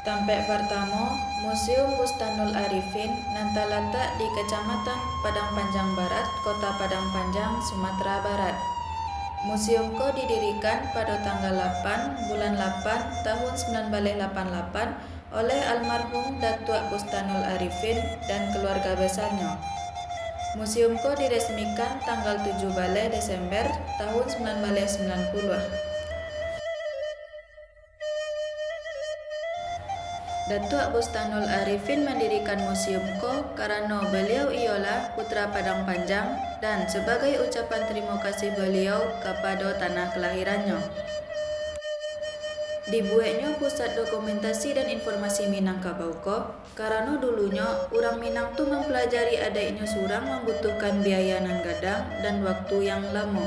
Tampek pertama, Museum Bustanul Arifin nanta letak di Kecamatan Padang Panjang Barat, Kota Padang Panjang, Sumatera Barat. Museum ko didirikan pada tanggal 8 bulan 8 tahun 1988 oleh almarhum Datuk Bustanul Arifin dan keluarga besarnya. Museum ko diresmikan tanggal 7 Desember tahun 1990. Datuk Bustanul Arifin mendirikan museum ko karena beliau ialah putra Padang Panjang dan sebagai ucapan terima kasih beliau kepada tanah kelahirannya. Dibuatnya pusat dokumentasi dan informasi Minangkabau ko karena dulunya orang Minang tu mempelajari adanya surang membutuhkan biaya nan gadang dan waktu yang lama.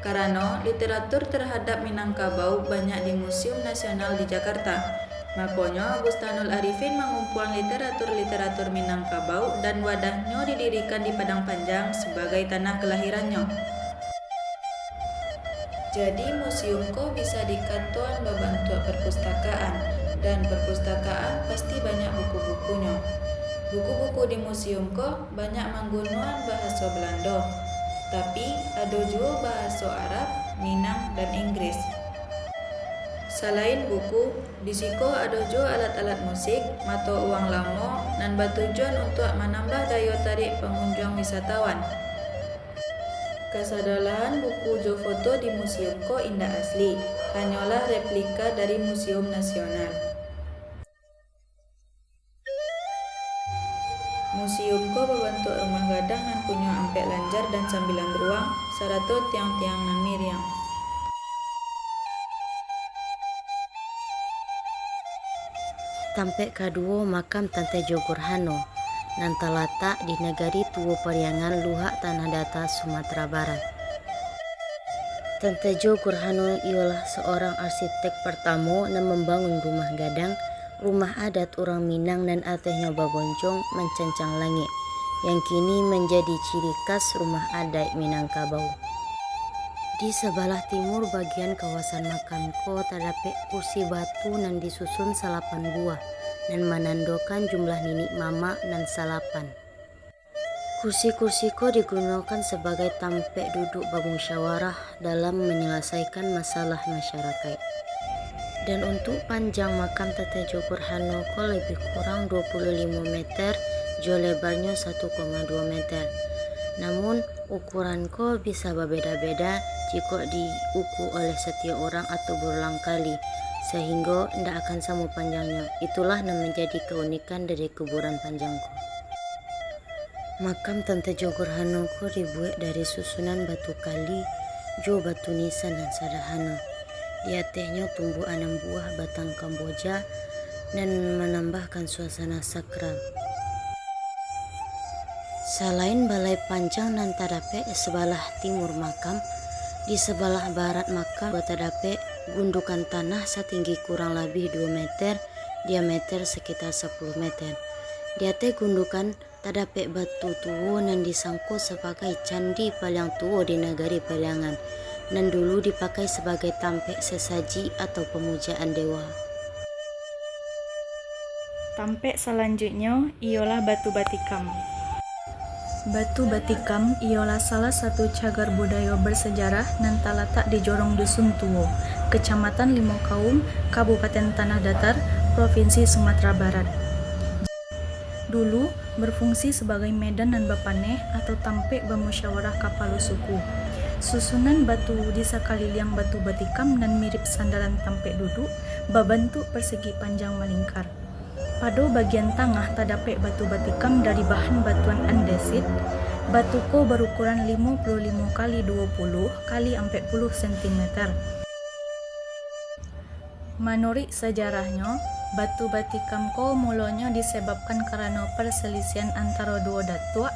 Karena literatur terhadap Minangkabau banyak di Museum Nasional di Jakarta. Makanya Bustanul Arifin mengumpulkan literatur Minangkabau dan wadahnya didirikan di Padang Panjang sebagai tanah kelahirannya. Jadi museum ko bisa dikatakan membantu perpustakaan dan perpustakaan pasti banyak buku-bukunya. Buku-buku di museum ko banyak menggunakan bahasa Belanda, tapi ada juga bahasa Arab, Minang dan Inggris. Selain buku, di siko ada juga alat-alat musik, mata uang lama, dan bertujuan untuk menambah daya tarik pengunjung wisatawan. Kesadaran buku jo foto di museum ko indah asli, hanyalah replika dari Museum Nasional. Museum ko berbentuk rumah gadang dan punya ampek lanjar dan sambilan beruang, serta tiang-tiang nan miriang. Tampek kedua makam Tante Jogor Hano nanta letak di negari Tuo Periangan Luhak Tanah Datar Sumatera Barat. Tante Jogor Hano ialah seorang arsitek pertama yang membangun rumah gadang, rumah adat orang Minang dan atehnya bagoncong mencencang langit yang kini menjadi ciri khas rumah adat Minangkabau. Di sebelah timur bagian kawasan makam ko terdapat kursi batu nan disusun 8 buah dan menandakan jumlah ninik mama dan salapan. Kursi-kursi ko digunakan sebagai tampek duduk bermusyawarah dalam menyelesaikan masalah masyarakat. Dan untuk panjang makam Tante Jogor Hano ko lebih kurang 25 meter, jo lebarnya 1,2 meter. Namun ukuran ko bisa berbeda-beda jika diukur oleh setiap orang atau berulang kali, sehingga tidak akan sama panjangnya. Itulah yang menjadi keunikan dari kuburan panjang ko. Makam Tante Jogor Hano ko dibuat dari susunan batu kali, jo batu nisan dan sederhana. Di atasnya tumbuh 6 buah batang kamboja dan menambahkan suasana sakral. Selain balai panjang dan terdapat di sebelah timur makam, di sebelah barat makam terdapat gundukan tanah setinggi kurang lebih 2 meter, diameter sekitar 10 meter. Di atas gundukan terdapat batu tua yang disangkut sebagai candi paling tua di negeri Periangan dan dulu dipakai sebagai tampek sesaji atau pemujaan dewa. Tampek selanjutnya ialah batu batikam. Batu batikam ialah salah satu cagar budaya bersejarah yang terletak di Jorong Dusun Tuo, Kecamatan Limaukaum, Kabupaten Tanah Datar, Provinsi Sumatera Barat. Dulu berfungsi sebagai medan dan bapaneh atau tampek bermusyawarah kapal suku. Susunan batu di sekeliling batu batikam dan mirip sandaran tampek duduk berbentuk persegi panjang melingkar. Pada bagian tengah terdapat batu batikam dari bahan batuan andesit. Batu ko berukuran 55 kali 20 kali 40 cm. Menurut sejarahnya, batu batikam ko mulanya disebabkan karena perselisihan antara dua datuk,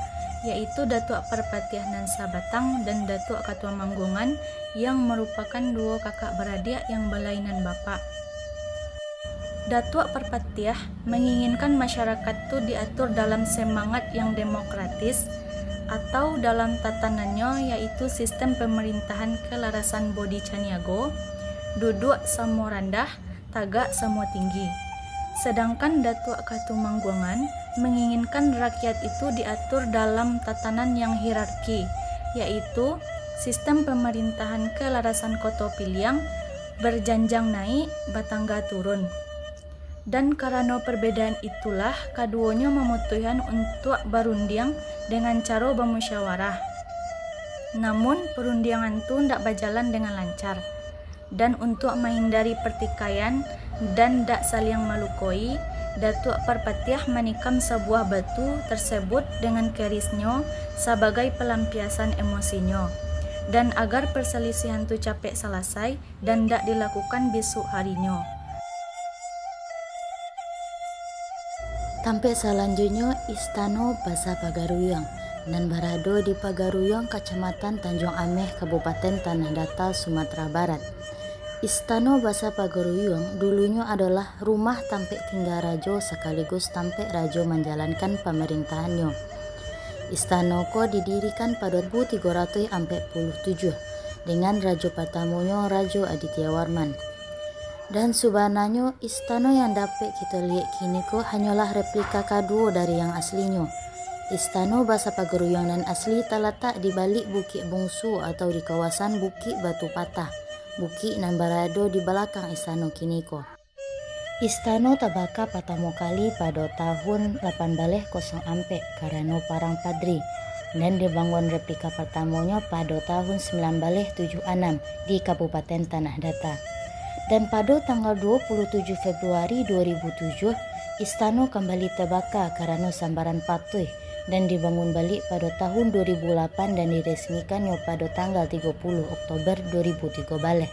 yaitu Datuk Perpatiah nan Sabatang dan Datuk Ketua Manggungan yang merupakan dua kakak beradik yang berlainan bapa. Datuk Perpatiah menginginkan masyarakat itu diatur dalam semangat yang demokratis atau dalam tatanannya yaitu sistem pemerintahan kelarasan Bodi Caniago, duduk samo rendah, tagak samo tinggi. Sedangkan Datuk Katumangguangan menginginkan rakyat itu diatur dalam tatanan yang hierarki, yaitu sistem pemerintahan kelarasan Koto Piliang berjanjang naik, batangga turun. Dan karena perbedaan itulah keduanya memutuskan untuk berunding dengan cara bermusyawarah. Namun perundingan itu tidak berjalan dengan lancar. Dan untuk menghindari pertikaian dan tidak saling melukoi, Datuk Parpatiah menikam sebuah batu tersebut dengan kerisnya sebagai pelampiasan emosinya. Dan agar perselisihan itu capek selesai dan tidak dilakukan besok harinya. Sampai selanjutnya Istana Basa Pagaruyung dan berada di Pagaruyung, Kecamatan Tanjung Ameh, Kabupaten Tanah Datar, Sumatera Barat. Istana Basa Pagaruyung dulunya adalah rumah tampek tinggal raja sekaligus tampek raja menjalankan pemerintahannya. Istana ko didirikan pada 1347 dengan raja pertamanya Raja Aditya Warman. Dan sebenarnya istana yang dapat kita lihat kini ko hanyalah replika kedua dari yang aslinya. Istana Basa Pagaruyung yang asli terletak di balik Bukit Bungsu atau di kawasan Bukit Batu Patah, bukit yang berada di belakang istana kini ko. Istana terbakar pertama kali pada tahun 1804 karena Perang Padri dan dibangun replika pertamanya pada tahun 1976 di Kabupaten Tanah Datar. Dan pada tanggal 27 Februari 2007, istana kembali terbakar karena sambaran patuh dan dibangun balik pada tahun 2008 dan diresmikannya pada tanggal 30 Oktober 2003 balik.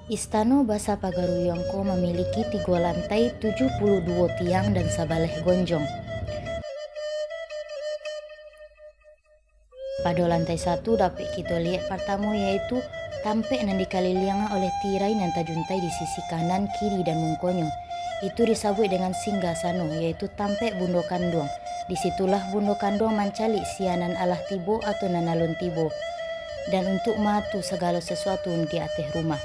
Istana Basa Pagaruyung memiliki 3 lantai, 72 tiang dan sebaleh gonjong. Pada lantai 1 dapat kita lihat pertama yaitu tampek yang dikelilingi oleh tirai dan tajuntai di sisi kanan, kiri dan mungkonyo. Itu disebut dengan singgasana, yaitu tampek Bundo Kandung. Disitulah Bundo Kandung mencalik sianan Allah tibo atau nanalun tibo, dan untuk matu segala sesuatu di atas rumah.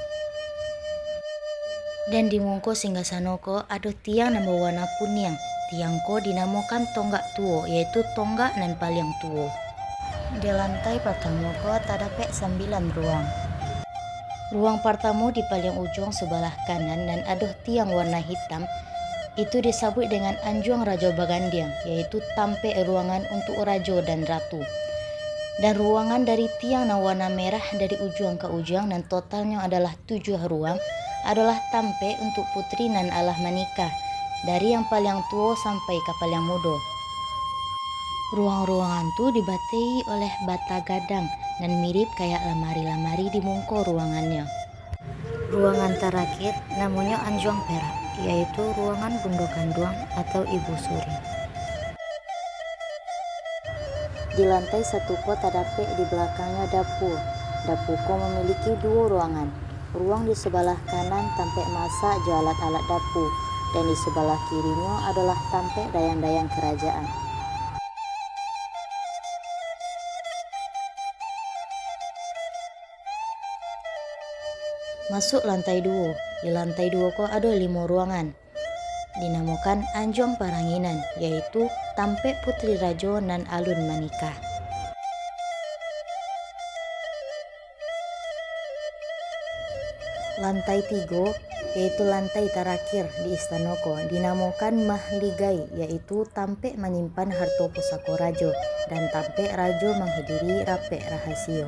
Dan di mungko singgasana ko ada tiang yang berwarna kuning. Tiang ko dinamakan tonggak tuo, yaitu tonggak nan paling tuo. Di lantai pertama ko terdapat 9 ruang. Ruang pertama di paling ujung sebelah kanan dan ada tiang warna hitam. Itu disebut dengan Anjuang Raja Bagandiang, yaitu tampek ruangan untuk raja dan ratu. Dan ruangan dari tiang warna merah dari ujung ke ujung dan totalnya adalah 7 ruang adalah tampek untuk putri nan Allah menikah, dari yang paling tua sampai ke paling muda. Ruang-ruangan itu dibatai oleh bata gadang dan mirip kayak lemari-lemari di mungko ruangannya. Ruangan terakhir namanya Anjuang Perak, yaitu ruangan Bundo Kandung atau Ibu Suri. Di lantai 1 ko terdapat di belakangnya dapur. Dapur ko memiliki 2 ruangan. Ruang di sebelah kanan tampek masak alat-alat dapur, dan di sebelah kirinya adalah tampek dayang-dayang kerajaan. Masuk lantai 2. Di lantai 2 ko ada 5 ruangan. Dinamakan Anjuang Paranginan, yaitu tampek putri raja nan alun menikah. Lantai 3 yaitu lantai terakhir di istana ko dinamakan Mahligai, yaitu tampek menyimpan harta pusaka raja dan tampek raja menghadiri rapek rahasia.